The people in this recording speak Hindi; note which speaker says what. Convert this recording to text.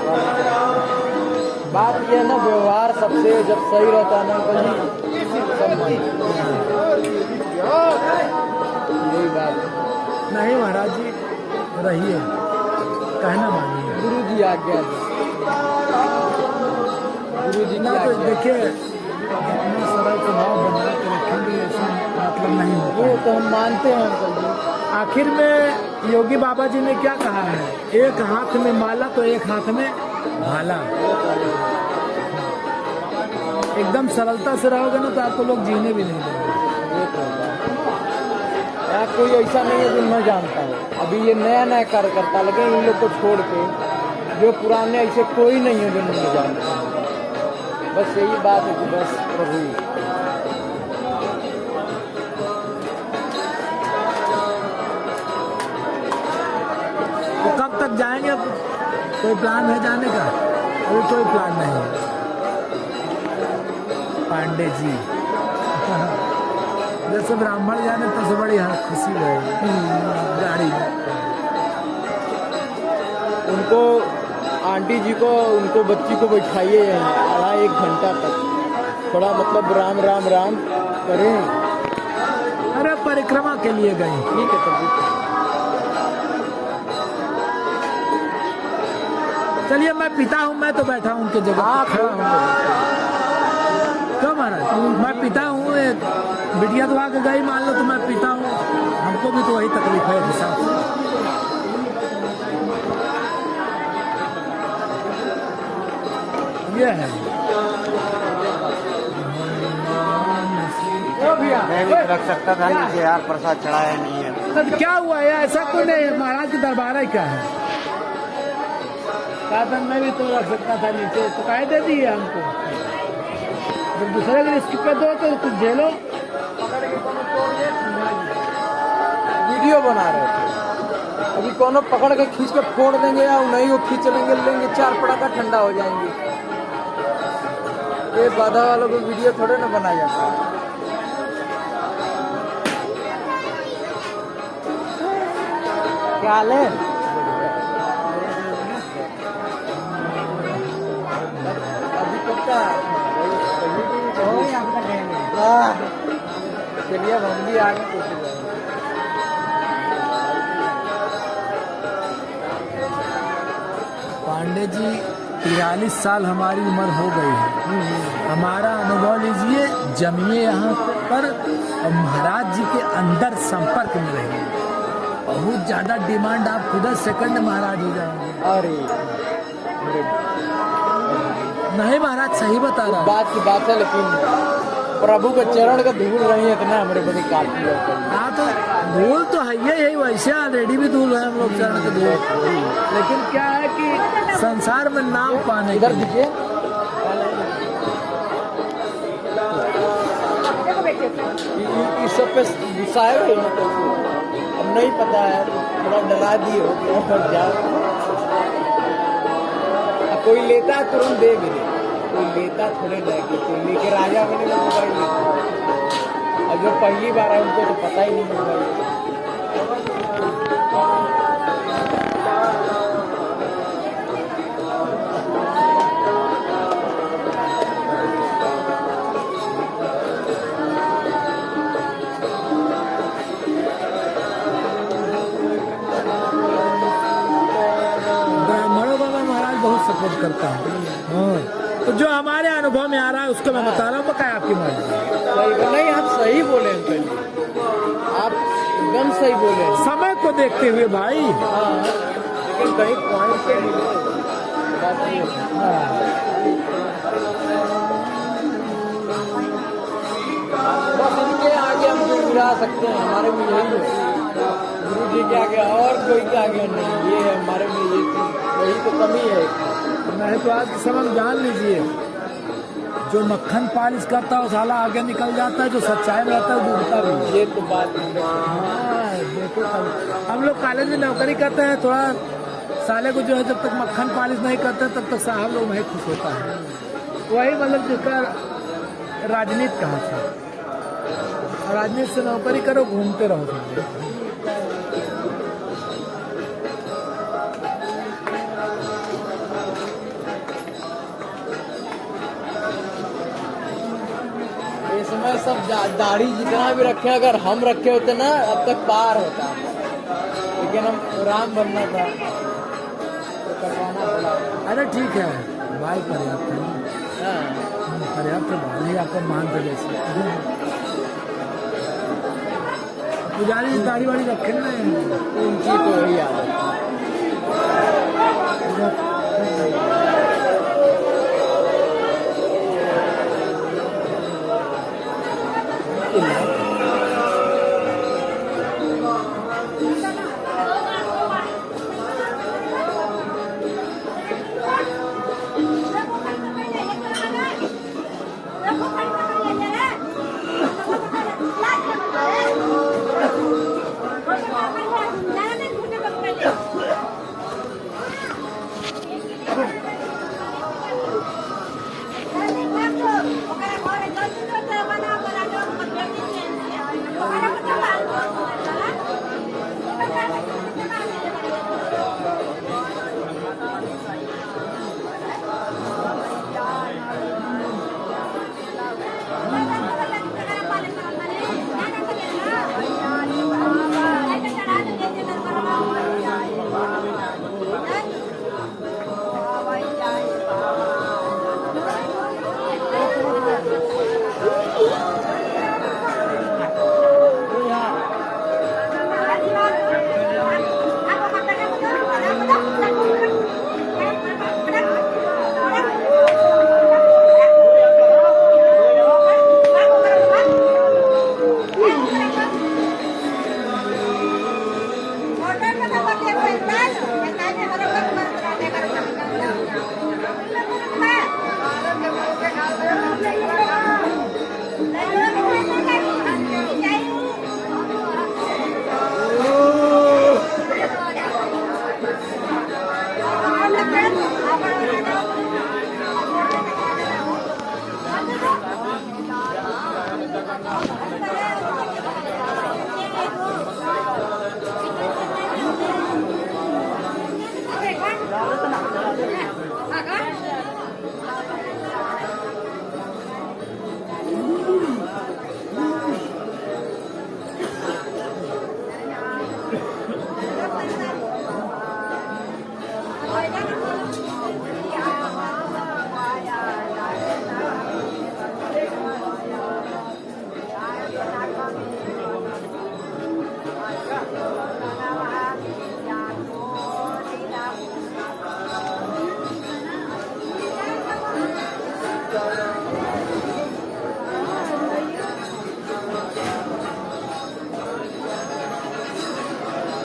Speaker 1: बाबा नहीं करते। बात ये है ना, व्यवहार सबसे जब सही रहता है ना कहीं सब यही बात
Speaker 2: नहीं महाराज जी, रहिए, कहना मानिए।
Speaker 1: गुरु जी आज्ञा गुरु जी
Speaker 2: ना तो देखिए, जितना सरल स्वभाव बना के रखेंगे ऐसा मतलब नहीं होता।
Speaker 1: वो तो हम मानते हैं अंकल जी।
Speaker 2: आखिर में योगी बाबा जी ने क्या कहा है, एक हाथ में माला तो एक हाथ में भाला। एकदम सरलता से रहोगे ना तो आपको लोग जीने भी नहीं देंगे।
Speaker 1: यहाँ कोई ऐसा नहीं है जो मैं जानता हूँ। अभी ये नया नया कार्यकर्ता लगे, इन लोग को छोड़ के जो पुराने ऐसे कोई नहीं है जो नहीं जानता। बस यही बात है कि बस प्रभु
Speaker 2: तो कब तक जाएंगे? कोई प्लान है जाने का? अभी कोई प्लान नहीं है पांडे जी। जैसे ब्राह्मण जाने तो से बड़ी खुशी रहेगी गाड़ी में।
Speaker 1: उनको आंटी जी को उनको बच्ची को बैठाइए आधा 1 घंटा तक, थोड़ा मतलब राम राम राम करें।
Speaker 2: अरे परिक्रमा के लिए गई।
Speaker 1: ठीक है तब
Speaker 2: चलिए, मैं पिता हूँ, मैं तो बैठा हूँ उनके जगह।
Speaker 1: हाँ
Speaker 2: खड़ा हूँ। क्यों महाराज? मैं पिता हूँ, एक बिटिया तो आके गई मान लो, तो मैं पिता हूँ, हमको भी तो वही तकलीफ है हिसाब से। ये है
Speaker 1: मैं भी रख सकता था नीचे यार, प्रसाद चढ़ाया नहीं है।
Speaker 2: तो क्या हुआ है? ऐसा कोई नहीं है, महाराज की दरबार है क्या है? साधन में भी तो रख सकता था नीचे, तो काहे दे दिए हमको? जब दूसरे के रिस्क पे दो तो कुछ झेलो।
Speaker 1: वीडियो बना रहे थे, अभी कोनो पकड़ के खींच के फोड़ देंगे या नहीं, वो खींच लेंगे 4 पटाखा ठंडा हो जाएंगे। ये बाधा वालों को वीडियो थोड़े ना बनाया जाता है। क्या हाल है? अभी कब का चलिए, अब हम भी आगे कोशिश करेंगे।
Speaker 2: पांडे जी, 43 साल हमारी उम्र हो गई है। हमारा अनुभव लीजिए, जमिए यहाँ पर और महाराज जी के अंदर संपर्क में रहिए। बहुत ज्यादा डिमांड, आप खुद सेकंड महाराज हो जाएंगे।
Speaker 1: अरे
Speaker 2: नहीं महाराज, सही बता रहा हूँ।
Speaker 1: बात की बात है, लेकिन प्रभु के चरण का धूल रही है इतना हमारे बड़ी काफी है।
Speaker 2: हाँ तो धूल तो है यही, वैसे ऑलरेडी भी धूल है हम लोग चरण के धूल। लेकिन क्या है कि संसार में नाम पाने
Speaker 1: इधर दीजिए। इस सब पे गुस्सा है ना, तो अब नहीं पता है, थोड़ा डरा दिए हो। कोई लेता है तुरंत दे भी दे, कोई लेता थोड़े जाएगी, कोई लेके राजा बने ना मोबाइल लेते। और जो पहली बार है उनको तो पता ही नहीं मोबाइल।
Speaker 2: ब्राह्मणों को मैं महाराज बहुत सपोर्ट करता हूँ। हाँ, तो जो हमारे अनुभव में आ रहा है उसको मैं बता रहा हूँ। क्या आपकी मर्जी?
Speaker 1: नहीं, आप सही बोले अंकल जी, आप एकदम सही बोले।
Speaker 2: समय को देखते हुए भाई।
Speaker 1: हाँ, लेकिन कहीं पॉइंट पे बस इनके आगे हम जो गिरा सकते हैं, हमारे में यही है। गुरु जी के आगे और कोई के आगे नहीं, ये है हमारे में, ये वही तो कमी है।
Speaker 2: नहीं तो आज समय जान लीजिए, जो मक्खन पालिश करता है वो साला आगे निकल जाता है, जो सच्चाई में रहता है वो डूबता भी।
Speaker 1: ये तो बात
Speaker 2: हाँ, देखो हम लोग कॉलेज में नौकरी करते हैं, थोड़ा साले को जो है जब तक मक्खन पालिश नहीं करते तब तक साहब लोग नहीं खुश होता है। वही मतलब जिसका राजनीति कहा था, राजनीति से नौकरी करो, घूमते रहो।
Speaker 1: समय सब दाढ़ी जितना भी रखे, अगर हम रखे होते ना अब तक पार होता, लेकिन हम राम बनना था तो करवाना पड़ा।
Speaker 2: अरे ठीक है भाई, पर्याप्त है,
Speaker 1: हाँ,
Speaker 2: पर्याप्त है भाई, नहीं आपको मान से जैसे पुजारी दाढ़ी वाड़ी रखे ना,
Speaker 1: उनकी तो वही आदत है। Thank you.